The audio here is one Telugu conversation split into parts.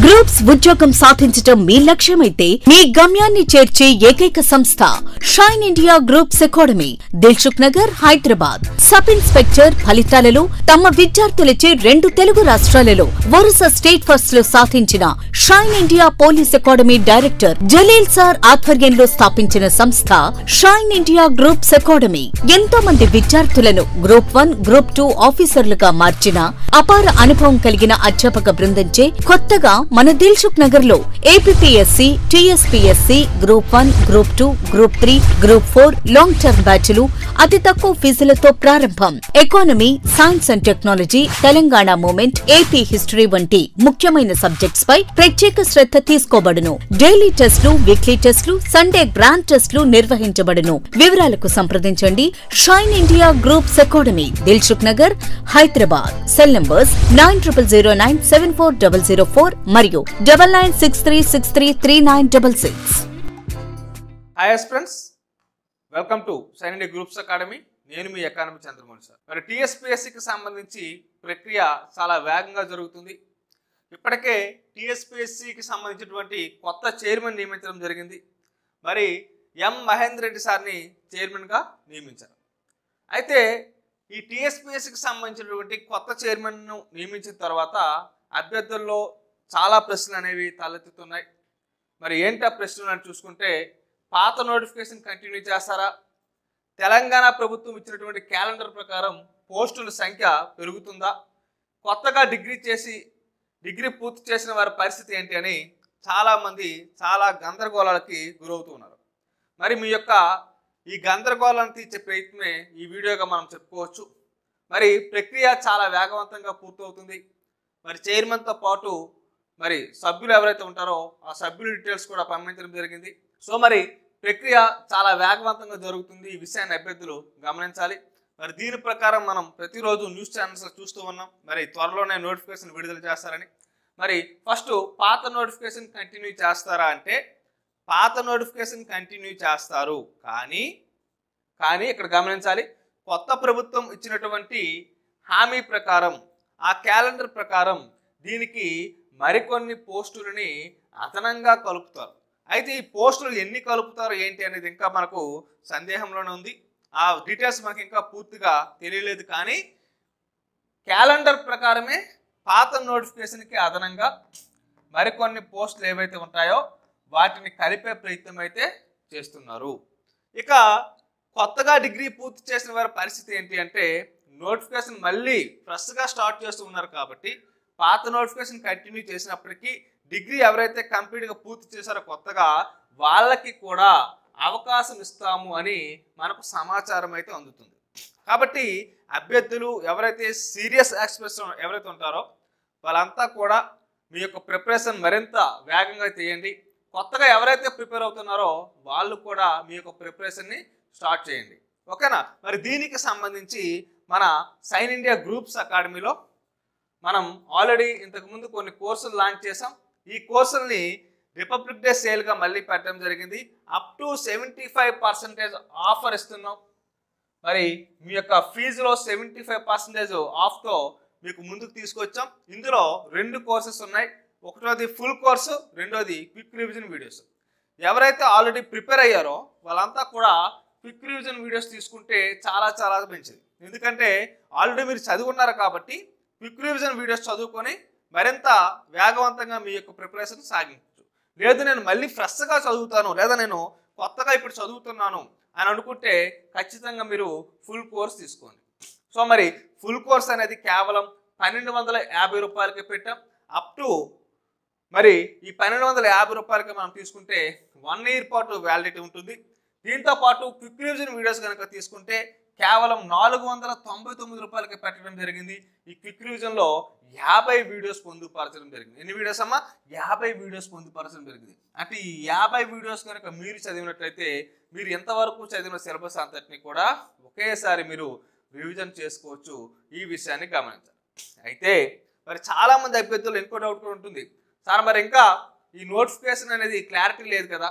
గ్రూప్స్ ఉద్యోగం సాధించటం మీ లక్ష్యమైతే మీ గమ్యాన్ని చేర్చే ఏకైక సంస్థ shine India Groups Academy, Dilsukh Nagar, Hyderabad. Sub inspector ఫలితాలలో తమ విద్యార్థులచే 2 తెలుగు రాష్ట్రాలలో వరుస స్టేట్ ఫస్ట్ లో సాధించిన Shine India Police Academy director Jaleel sir ఆధ్వర్యంలో స్థాపించిన సంస్థ షైన్ ఇండియా గ్రూప్స్ అకాడమీ ఎంతో మంది విద్యార్థులను గ్రూప్ 1, గ్రూప్ 2 ఆఫీసర్లుగా మార్చిన అపార అనుభవం కలిగిన అధ్యాపక బృందంచే కొత్తగా మన దిల్సుఖ్ నగర్ లో APPSC, TSPSC, group 1, group 2, group 3, group 4 long term బ్యాచ్లు అతి తక్కువ ఫీజులతో ప్రారంభం. Economy, science and technology, Telangana movement, AP history వంటి ముఖ్యమైన సబ్జెక్ట్స్ పై ప్రత్యేక శ్రద్ధ తీసుకోబడును. డైలీ టెస్టులు, వీక్లీ టెస్టులు, సండే గ్రాండ్ టెస్టులు నిర్వహించబడును. వివరాలకు సంప్రదించండి Shine India Groups Academy, Dilsukh Nagar, Hyderabad. Cell numbers 9009740004 మరియు 9963633966. Hi friends, welcome to Shine India Groups Academy. నేను మీ ఎకానమీ చంద్రమోహన్ సార్. మరి టీఎస్పీఎస్సీకి సంబంధించి ప్రక్రియ చాలా వేగంగా జరుగుతుంది. ఇప్పటికే టీఎస్పీఎస్సీకి సంబంధించినటువంటి కొత్త చైర్మన్ నియమించడం జరిగింది. మరి ఎం మహేందర్ రెడ్డి సార్ని చైర్మన్గా నియమించారు. అయితే ఈ టీఎస్పీఎస్సీకి సంబంధించినటువంటి కొత్త చైర్మన్ను నియమించిన తర్వాత అభ్యర్థుల్లో చాలా ప్రశ్నలు అనేవి తలెత్తుతున్నాయి. మరి ఏంటి ఆ ప్రశ్నలు అని చూసుకుంటే, పాత నోటిఫికేషన్ కంటిన్యూ చేస్తారా, తెలంగాణ ప్రభుత్వం ఇచ్చినటువంటి క్యాలెండర్ ప్రకారం పోస్టుల సంఖ్య పెరుగుతుందా, కొత్తగా డిగ్రీ పూర్తి చేసిన వారి పరిస్థితి ఏంటి అని చాలామంది చాలా గందరగోళాలకి గురవుతున్నారు. మరి మీ యొక్క ఈ గందరగోళాన్ని తీర్చే ప్రయత్నమే ఈ వీడియోగా మనం చెప్పుకోవచ్చు. మరి ప్రక్రియ చాలా వేగవంతంగా పూర్తవుతుంది. మరి చైర్మన్తో పాటు మరి సభ్యులు ఎవరైతే ఉంటారో ఆ సభ్యుల డీటెయిల్స్ కూడా పంపించడం జరిగింది. సో మరి ప్రక్రియ చాలా వేగవంతంగా జరుగుతుంది. ఈ విషయాన్ని అభ్యర్థులు గమనించాలి. మరి దీని ప్రకారం మనం ప్రతిరోజు న్యూస్ ఛానల్స్లో చూస్తూ ఉన్నాం. మరి త్వరలోనే నోటిఫికేషన్ విడుదల చేస్తారని. మరి ఫస్ట్ పాత నోటిఫికేషన్ కంటిన్యూ చేస్తారా అంటే, పాత నోటిఫికేషన్ కంటిన్యూ చేస్తారు. కానీ ఇక్కడ గమనించాలి, కొత్త ప్రభుత్వం ఇచ్చినటువంటి హామీ ప్రకారం, ఆ క్యాలెండర్ ప్రకారం దీనికి మరికొన్ని పోస్టులని అదనంగా కలుపుతారు. అయితే ఈ పోస్టులు ఎన్ని కలుపుతారు ఏంటి అనేది ఇంకా మనకు సందేహంలోనే ఉంది. ఆ డీటెయిల్స్ మనకి ఇంకా పూర్తిగా తెలియలేదు. కానీ క్యాలెండర్ ప్రకారమే పాత నోటిఫికేషన్కి అదనంగా మరికొన్ని పోస్టులు ఏవైతే ఉంటాయో వాటిని కలిపే ప్రయత్నం అయితే చేస్తున్నారు. ఇక కొత్తగా డిగ్రీ పూర్తి చేసిన వారి పరిస్థితి ఏంటి అంటే, నోటిఫికేషన్ మళ్ళీ ఫ్రెష్గా స్టార్ట్ చేస్తూ ఉన్నారు. కాబట్టి పాత నోటిఫికేషన్ కంటిన్యూ చేసినప్పటికీ డిగ్రీ ఎవరైతే కంప్లీట్గా పూర్తి చేశారో కొత్తగా, వాళ్ళకి కూడా అవకాశం ఇస్తాము అని మనకు సమాచారం అయితే అందుతుంది. కాబట్టి అభ్యర్థులు ఎవరైతే సీరియస్ ఎక్స్ప్రెస్ ఎవరైతే ఉంటారో వాళ్ళంతా కూడా మీ యొక్క ప్రిపరేషన్ మరింత వేగంగా చేయండి. కొత్తగా ఎవరైతే ప్రిపేర్ అవుతున్నారో వాళ్ళు కూడా మీ యొక్క ప్రిపరేషన్ని స్టార్ట్ చేయండి. ఓకేనా? మరి దీనికి సంబంధించి మన షైన్ ఇండియా గ్రూప్స్ అకాడమీలో మనం ఆల్రెడీ ఇంతకుముందు కొన్ని కోర్సులు లాంచ్ చేసాం. ఈ కోర్సుల్ని రిపబ్లిక్ డే సేల్గా మళ్ళీ పెట్టడం జరిగింది. అప్ టు 75% ఆఫర్ ఇస్తున్నాం. మరి మీ యొక్క ఫీజులో 75% ఆఫ్తో మీకు ముందుకు తీసుకొచ్చాం. ఇందులో 2 కోర్సెస్ ఉన్నాయి. ఒకటోది ఫుల్ కోర్సు, రెండోది క్విక్ రివిజన్ వీడియోస్. ఎవరైతే ఆల్రెడీ ప్రిపేర్ అయ్యారో వాళ్ళంతా కూడా క్విక్ రివిజన్ వీడియోస్ తీసుకుంటే చాలా చాలా మంచిది. ఎందుకంటే ఆల్రెడీ మీరు చదువుకున్నారు కాబట్టి క్విక్ రివిజన్ వీడియోస్ చదువుకొని మరింత వేగవంతంగా మీ యొక్క ప్రిపరేషన్ సాగించవచ్చు. లేదు నేను మళ్ళీ ఫ్రెష్గా చదువుతాను, లేదా నేను కొత్తగా ఇప్పుడు చదువుతున్నాను అని అనుకుంటే ఖచ్చితంగా మీరు ఫుల్ కోర్స్ తీసుకోండి. సో మరి ఫుల్ కోర్స్ అనేది కేవలం 1250 రూపాయలకి పెట్టాం. అప్ టు మరి ఈ 1250 రూపాయలకి మనం తీసుకుంటే 1 ఇయర్ పాటు వ్యాలిడిటీ ఉంటుంది. దీంతో పాటు క్విక్ రివిజన్ వీడియోస్ కనుక తీసుకుంటే కేవలం 499 రూపాయలకి పెట్టడం జరిగింది. ఈ క్విక్ రివిజన్లో 50 వీడియోస్ పొందుపరచడం జరిగింది. ఎన్ని వీడియోస్ అమ్మా? 50 వీడియోస్ పొందుపరచడం జరిగింది. అంటే ఈ 50 వీడియోస్ కనుక మీరు చదివినట్లయితే మీరు ఎంతవరకు చదివిన సిలబస్ అంతటిని కూడా ఒకేసారి మీరు రివిజన్ చేసుకోవచ్చు. ఈ విషయాన్ని గమనించాలి. అయితే మరి చాలామంది అభ్యర్థులు ఇంకో డౌట్ కూడా ఉంటుంది, సార్ మరి ఇంకా ఈ నోటిఫికేషన్ అనేది క్లారిటీ లేదు కదా,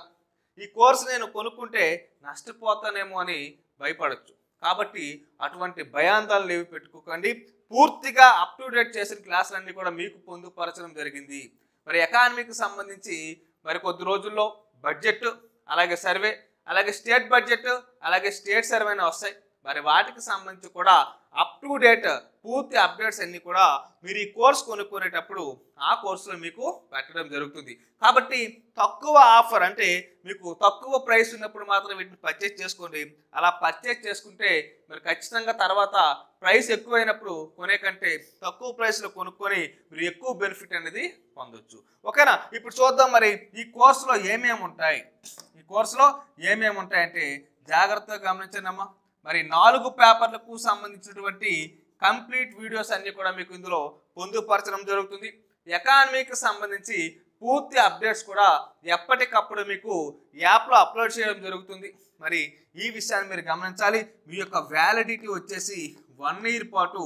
ఈ కోర్సు నేను కొనుక్కుంటే నష్టపోతానేమో అని భయపడచ్చు. కాబట్టి అటువంటి భయాందాలు ఏవి పెట్టుకోకండి. పూర్తిగా అప్ టు డేట్ చేసిన క్లాసులన్నీ కూడా మీకు పొందుపరచడం జరిగింది. మరి ఎకానమీకి సంబంధించి మరి కొద్ది రోజుల్లో బడ్జెట్, అలాగే సర్వే, అలాగే స్టేట్ బడ్జెట్, అలాగే స్టేట్ సర్వేనే వస్తాయి. మరి వాటికి సంబంధించి కూడా అప్ టు డేట్ పూర్తి అప్డేట్స్ అన్ని కూడా మీరు ఈ కోర్స్ కొనుక్కునేటప్పుడు ఆ కోర్సులో మీకు పెట్టడం జరుగుతుంది. కాబట్టి తక్కువ ఆఫర్, అంటే మీకు తక్కువ ప్రైస్ ఉన్నప్పుడు మాత్రం వీటిని పర్చేజ్ చేసుకోండి. అలా పర్చేజ్ చేసుకుంటే మరి ఖచ్చితంగా తర్వాత ప్రైస్ ఎక్కువైనప్పుడు కొనే కంటే తక్కువ ప్రైస్లో కొనుక్కొని మీరు ఎక్కువ బెనిఫిట్ అనేది పొందొచ్చు. ఓకేనా? ఇప్పుడు చూద్దాం మరి ఈ కోర్సులో ఏమేమి ఉంటాయి. ఈ కోర్సులో ఏమేమి ఉంటాయంటే జాగ్రత్తగా గమనించండి అమ్మా. మరి 4 పేపర్లకు సంబంధించినటువంటి కంప్లీట్ వీడియోస్ అన్ని కూడా మీకు ఇందులో పొందుపరచడం జరుగుతుంది. ఎకానమీకి సంబంధించి పూర్తి అప్డేట్స్ కూడా ఎప్పటికప్పుడు మీకు యాప్లో అప్లోడ్ చేయడం జరుగుతుంది. మరి ఈ విషయాన్ని మీరు గమనించాలి. మీ యొక్క వ్యాలిడిటీ వచ్చేసి 1 ఇయర్ పాటు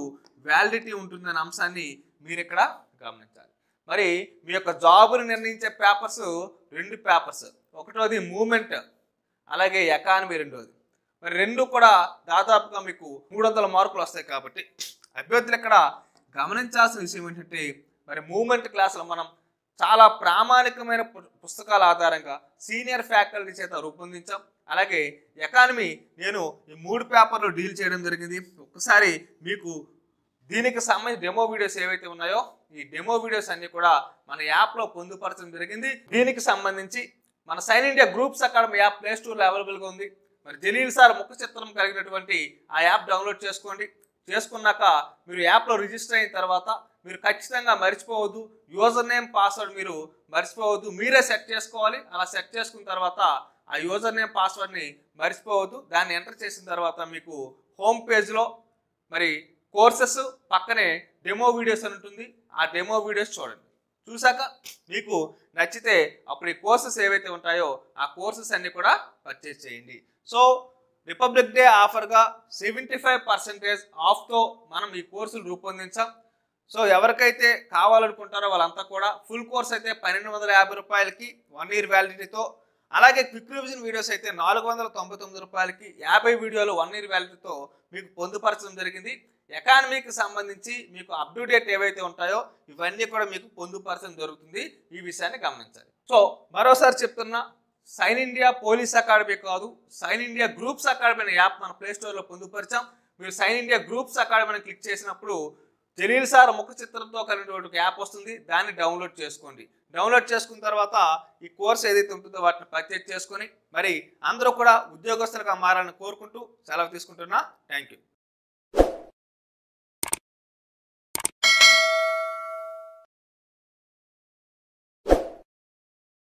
వ్యాలిడిటీ ఉంటుందనే అంశాన్ని మీరు ఇక్కడ గమనించాలి. మరి మీ యొక్క జాబును నిర్ణయించే పేపర్స్ 2 పేపర్స్, ఒకటోది మూమెంట్, అలాగే ఎకానమీ రెండోది. మరి 2 కూడా దాదాపుగా మీకు 300 మార్కులు వస్తాయి. కాబట్టి అభ్యర్థులు ఇక్కడ గమనించాల్సిన విషయం ఏంటంటే మరి మూమెంట్ క్లాసులో మనం చాలా ప్రామాణికమైన పుస్తకాల ఆధారంగా సీనియర్ ఫ్యాకల్టీ చేత రూపొందించాం. అలాగే ఎకానమీ నేను ఈ 3 పేపర్లు డీల్ చేయడం జరిగింది. ఒక్కసారి మీకు దీనికి సంబంధించి డెమో వీడియోస్ ఏవైతే ఉన్నాయో ఈ డెమో వీడియోస్ అన్ని కూడా మన యాప్లో పొందుపరచడం జరిగింది. దీనికి సంబంధించి మన Shine India Groups Academy app play స్టోర్లో అవైలబుల్గా ఉంది. మరి జలీల్ సార్ ముఖ చిత్రం కలిగినటువంటి ఆ యాప్ డౌన్లోడ్ చేసుకోండి. చేసుకున్నాక మీరు యాప్లో రిజిస్టర్ అయిన తర్వాత మీరు ఖచ్చితంగా మర్చిపోవద్దు, యూజర్ నేమ్ పాస్వర్డ్ మీరు మర్చిపోవద్దు, మీరే సెట్ చేసుకోవాలి. అలా సెట్ చేసుకున్న తర్వాత ఆ యూజర్ నేమ్ పాస్వర్డ్ని మర్చిపోవద్దు. దాన్ని ఎంటర్ చేసిన తర్వాత మీకు హోమ్ పేజ్లో మరి కోర్సెస్ పక్కనే డెమో వీడియోస్ అని ఉంటుంది. ఆ డెమో వీడియోస్ చూడండి. చూసాక మీకు నచ్చితే అప్పుడు ఈ కోర్సెస్ ఏవైతే ఉంటాయో ఆ కోర్సెస్ అన్ని కూడా పర్చేజ్ చేయండి. సో రిపబ్లిక్ డే ఆఫర్గా 75% ఆఫ్తో మనం ఈ కోర్సులు రూపొందించాం. సో ఎవరికైతే కావాలనుకుంటారో వాళ్ళంతా కూడా ఫుల్ కోర్స్ అయితే 1250 రూపాయలకి 1 ఇయర్ వ్యాలిడిటీతో, అలాగే క్విక్ రివిజన్ వీడియోస్ అయితే 499 రూపాయలకి 50 వీడియోలు 1 ఇయర్ వ్యాలిడిటీతో మీకు పొందుపరచడం జరిగింది. ఎకానమీకి సంబంధించి మీకు అప్ టు డేట్ ఏవైతే ఉంటాయో ఇవన్నీ కూడా మీకు పొందుపరచడం జరుగుతుంది. ఈ విషయాన్ని గమనించాలి. సో మరోసారి చెప్తున్నా, సైన్ ఇండియా పోలీస్ అకాడమీ కాదు, సైన్ ఇండియా గ్రూప్స్ అకాడమీ అనే యాప్ మన ప్లే స్టోర్లో పొందుపరిచాం. మీరు సైన్ ఇండియా గ్రూప్స్ అకాడమీని క్లిక్ చేసినప్పుడు జలీల్ సార్ ముఖ చిత్రంతో కలిగినటువంటి యాప్ వస్తుంది. దాన్ని డౌన్లోడ్ చేసుకోండి. డౌన్లోడ్ చేసుకున్న తర్వాత ఈ కోర్స్ ఏదైతే ఉంటుందో వాటిని పర్చేజ్ చేసుకొని మరి అందరూ కూడా ఉద్యోగస్తులుగా మారాలని కోరుకుంటూ సెలవు తీసుకుంటున్నా. Thank you.